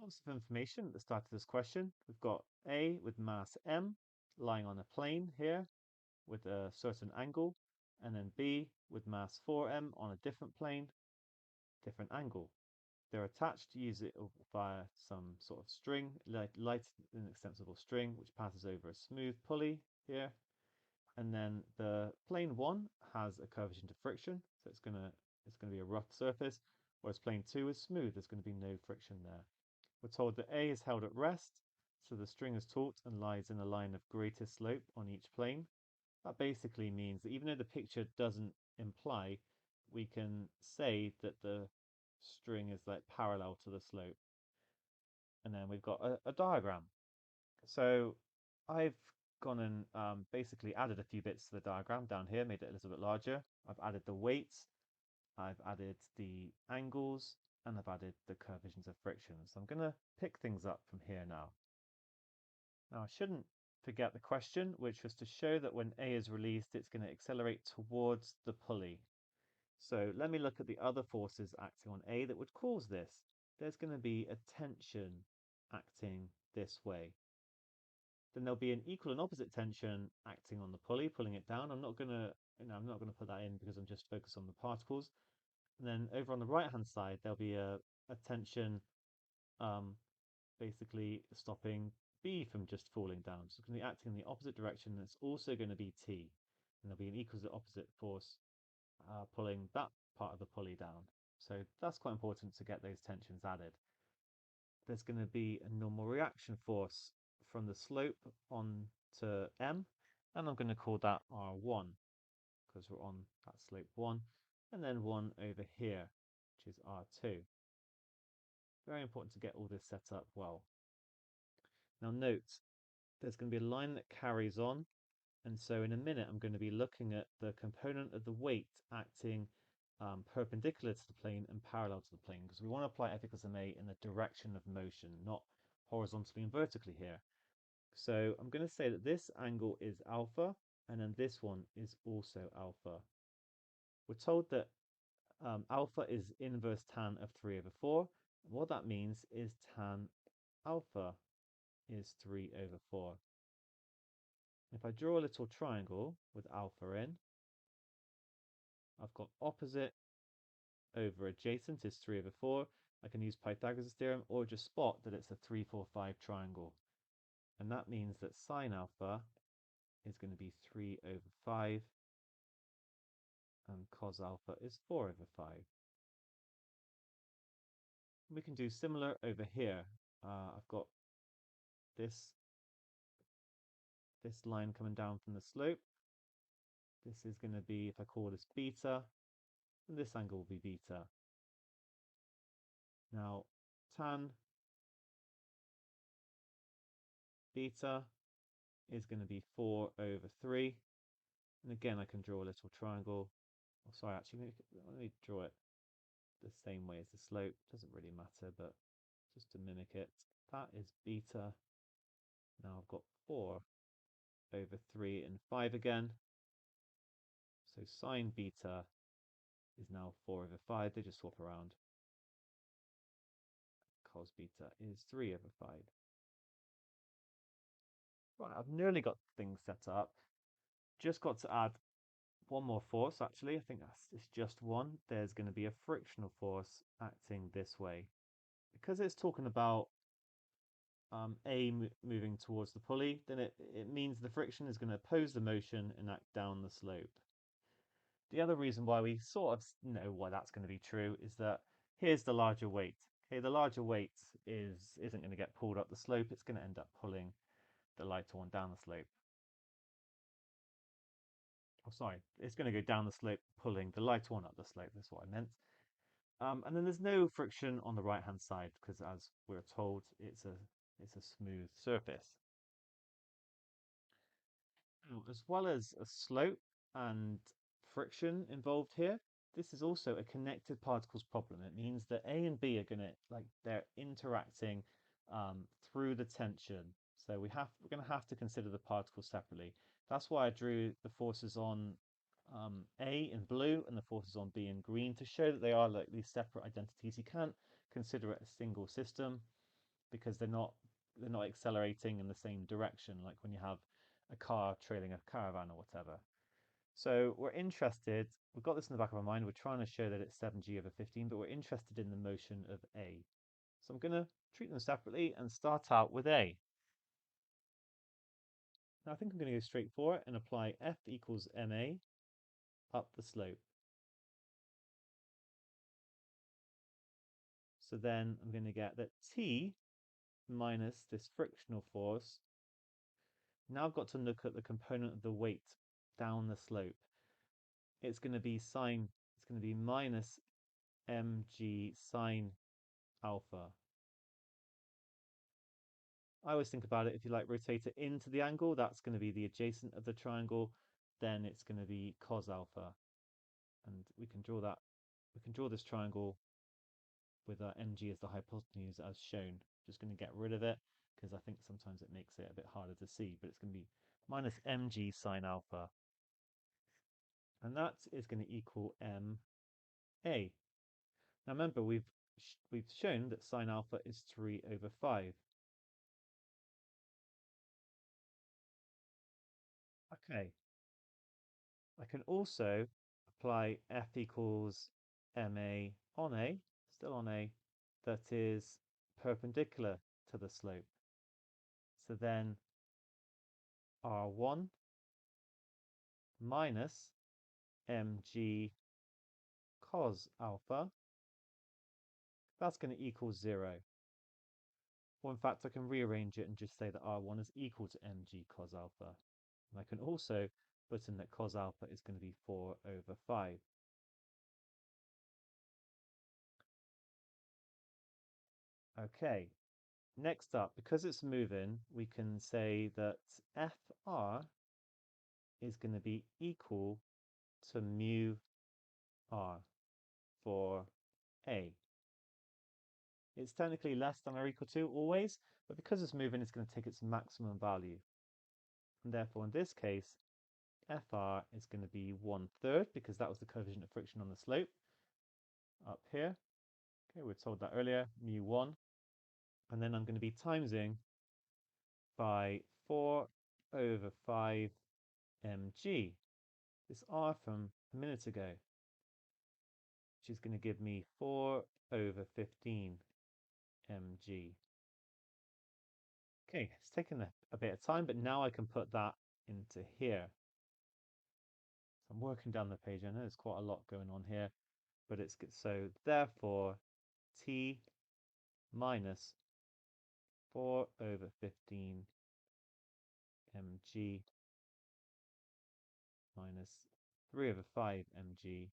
Lots of information at the start of this question. We've got A with mass m lying on a plane here with a certain angle, and then B with mass 4m on a different plane, different angle. They're attached to use it via some sort of string, light and extensible string, which passes over a smooth pulley here. And then the plane 1 has a coefficient of friction, so it's gonna be a rough surface, whereas plane 2 is smooth, there's going to be no friction there. We're told that A is held at rest, so the string is taut and lies in a line of greatest slope on each plane. That basically means that even though the picture doesn't imply, we can say that the string is like parallel to the slope. And then we've got a diagram. So I've gone and basically added a few bits to the diagram down here, made it a little bit larger. I've added the weights, I've added the angles, and I've added the coefficients of friction. So I'm going to pick things up from here now. Now I shouldn't forget the question, which was to show that when A is released, it's going to accelerate towards the pulley. So let me look at the other forces acting on A that would cause this. There's going to be a tension acting this way. Then there'll be an equal and opposite tension acting on the pulley, pulling it down. I'm not going to put that in because I'm just focused on the particles. And then over on the right hand side, there'll be a tension basically stopping B from just falling down. So it's going to be acting in the opposite direction, and it's also going to be T. And there'll be an equal to opposite force pulling that part of the pulley down. So that's quite important to get those tensions added. There's going to be a normal reaction force from the slope on to M, and I'm going to call that R1 because we're on that slope 1, and then 1 over here, which is R2. Very important to get all this set up well. Now note, there's going to be a line that carries on, and so in a minute I'm going to be looking at the component of the weight acting perpendicular to the plane and parallel to the plane, because we want to apply F equals ma in the direction of motion, not horizontally and vertically here. So I'm going to say that this angle is alpha, and then this one is also alpha. We're told that alpha is inverse tan of 3 over 4. And what that means is tan alpha is 3 over 4. If I draw a little triangle with alpha in, I've got opposite over adjacent is 3 over 4. I can use Pythagoras' theorem or just spot that it's a 3, 4, 5 triangle. And that means that sine alpha is going to be 3 over 5 and cos alpha is 4 over 5. We can do similar over here. I've got this line coming down from the slope. This is going to be, if I call this beta, then this angle will be beta. Now, tan beta is going to be 4 over 3. And again, I can draw a little triangle. Oh, sorry, actually, let me draw it the same way as the slope. Doesn't really matter, but just to mimic it. That is beta. Now I've got 4 over 3 and 5 again. So sine beta is now 4 over 5. They just swap around. Cos beta is 3 over 5. Right, I've nearly got things set up. Just got to add one more force, actually. I think it's just one. There's going to be a frictional force acting this way. Because it's talking about A moving towards the pulley, then it means the friction is going to oppose the motion and act down the slope. The other reason why we sort of know why that's going to be true is that here's the larger weight. Okay, the larger weight isn't going to get pulled up the slope, it's going to end up pulling the lighter one down the slope. Oh, sorry, it's going to go down the slope, pulling the lighter one up the slope. That's what I meant. And then there's no friction on the right-hand side because, as we're told, it's a smooth surface. As well as a slope and friction involved here, this is also a connected particles problem. It means that A and B are they're interacting through the tension. So we're going to have to consider the particles separately. That's why I drew the forces on A in blue and the forces on B in green to show that they are like these separate identities. You can't consider it a single system. because they're not accelerating in the same direction like when you have a car trailing a caravan or whatever. So we're interested, we've got this in the back of our mind, we're trying to show that it's 7g over 15, but we're interested in the motion of A. So I'm going to treat them separately and start out with A. Now I think I'm going to go straight for it and apply F equals ma up the slope. So then I'm going to get that T minus this frictional force. Now I've got to look at the component of the weight down the slope. It's going to be minus mg sine alpha. I always think about it, if you like rotate it into the angle, that's going to be the adjacent of the triangle, then it's going to be cos alpha. And we can draw that, we can draw this triangle with mg as the hypotenuse as shown. Just going to get rid of it because I think sometimes it makes it a bit harder to see, but it's going to be minus mg sine alpha. And that is going to equal ma. Now remember, we've shown that sine alpha is 3 over 5. Okay, I can also apply F equals ma on A, still on A, that is perpendicular to the slope. So then R1 minus mg cos alpha, that's going to equal 0. Or in fact, I can rearrange it and just say that R1 is equal to mg cos alpha. And I can also put in that cos alpha is going to be 4 over 5. Okay, next up, because it's moving, we can say that Fr is going to be equal to mu r for A. It's technically less than or equal to always, but because it's moving, it's going to take its maximum value. And therefore, in this case, Fr is going to be 1/3, because that was the coefficient of friction on the slope up here. Okay, we were told that earlier, mu1. And then I'm going to be timesing by 4 over 5 mg. This r from a minute ago, which is going to give me 4 over 15 mg. Okay, it's taken a bit of time, but now I can put that into here. So I'm working down the page. I know there's quite a lot going on here, but it's good. So therefore, T minus 4 over 15 mg minus 3 over 5 mg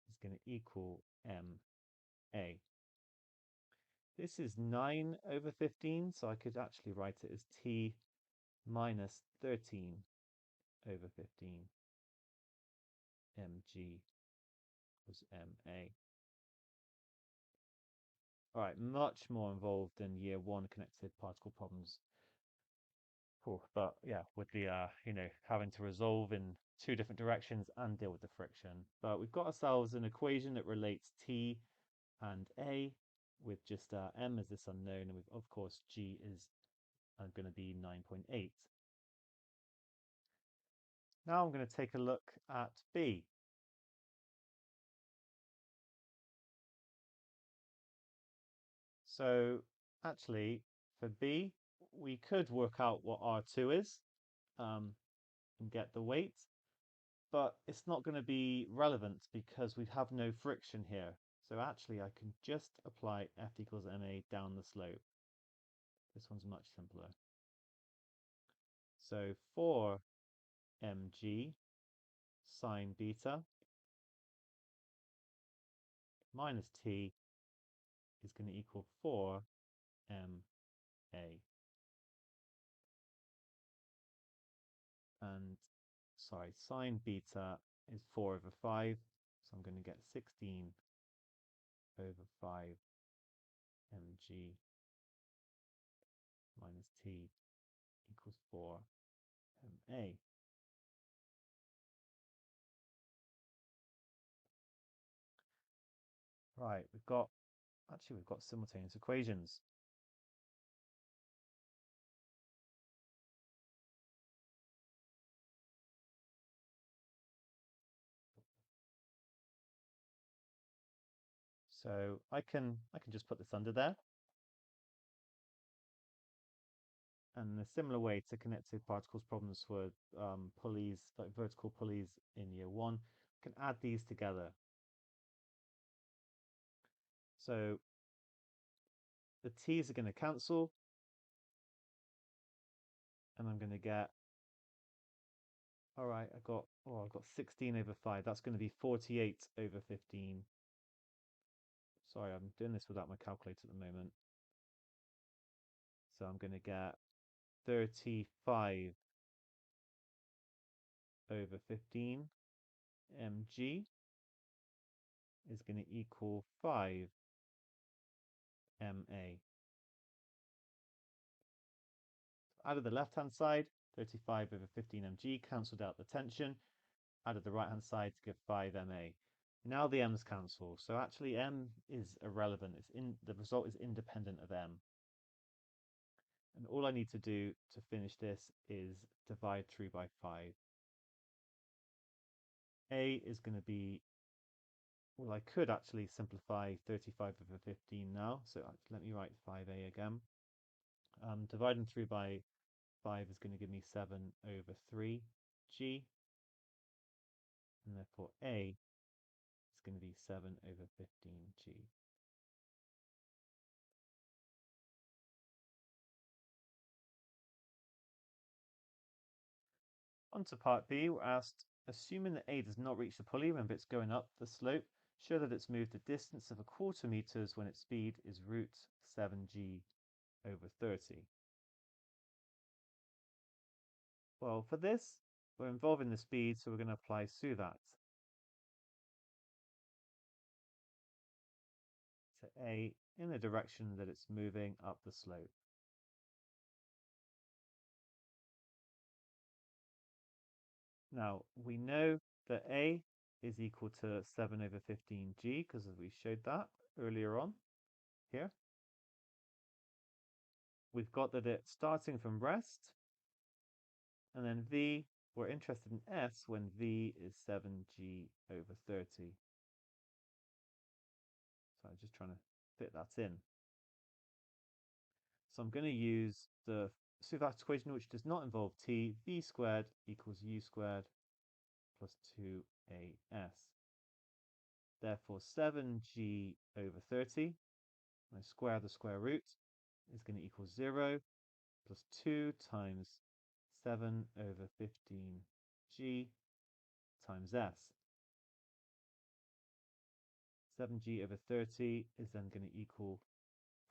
is going to equal ma. This is 9 over 15, so I could actually write it as T minus 13 over 15 mg was ma. All right, much more involved than year one connected particle problems. Cool. But yeah, with the having to resolve in two different directions and deal with the friction. But we've got ourselves an equation that relates T and A with just M as this unknown, and of course G is going to be 9.8. Now I'm going to take a look at B. So actually, for B, we could work out what R2 is and get the weight, but it's not going to be relevant because we have no friction here. So actually, I can just apply F equals ma down the slope. This one's much simpler. So 4 mg sine beta minus t is going to equal 4 ma. And sorry, sine beta is 4 over 5, so I'm going to get 16 over 5 mg minus t equals 4 ma. Right, we've got simultaneous equations. So I can just put this under there. And a similar way to connected particles problems for pulleys, like vertical pulleys in year one, can add these together. So the t's are going to cancel, and I'm going to get, all right, I've got 16 over 5. That's going to be 48 over 15. Sorry, I'm doing this without my calculator at the moment. So I'm going to get 35 over 15 mg is going to equal 5 ma. Out of the left-hand side, 35 over 15 mg cancelled out the tension. Out of the right-hand side to give 5 ma. Now the m's cancel, so actually m is irrelevant. The result is independent of m. And all I need to do to finish this is divide through by 5. A is going to be, well, I could actually simplify 35 over 15 now, so let me write 5a again. Dividing through by 5 is going to give me 7 over 3g, and therefore a is going to be 7 over 15g. On to part B, we're asked, assuming that A does not reach the pulley when it's going up the slope, show that it's moved a distance of 1/4 meters when its speed is root 7g over 30. Well, for this, we're involving the speed, so we're going to apply through that to A in the direction that it's moving up the slope. Now, we know that A is equal to 7 over 15g, because we showed that earlier on here. We've got that it's starting from rest, and then V, we're interested in S when V is 7g over 30. So I'm just trying to fit that in. So I'm going to use the Seurat equation, which does not involve T. V squared equals U squared plus 2AS. Therefore, 7g over 30, when I square the square root, is going to equal 0 plus 2 times 7 over 15g times S. 7g over 30 is then going to equal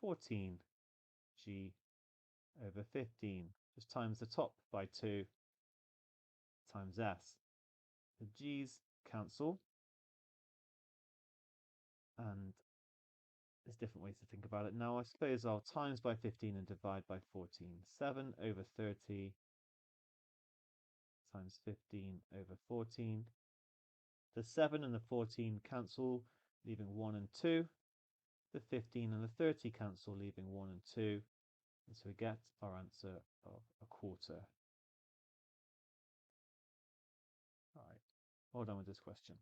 14g over 15. Just times the top by 2 times S. The g's cancel, and there's different ways to think about it. Now I suppose I'll times by 15 and divide by 14. 7 over 30 times 15 over 14. The 7 and the 14 cancel, leaving 1 and 2. The 15 and the 30 cancel, leaving 1 and 2. And so we get our answer of 1/4. All right, well done with this question.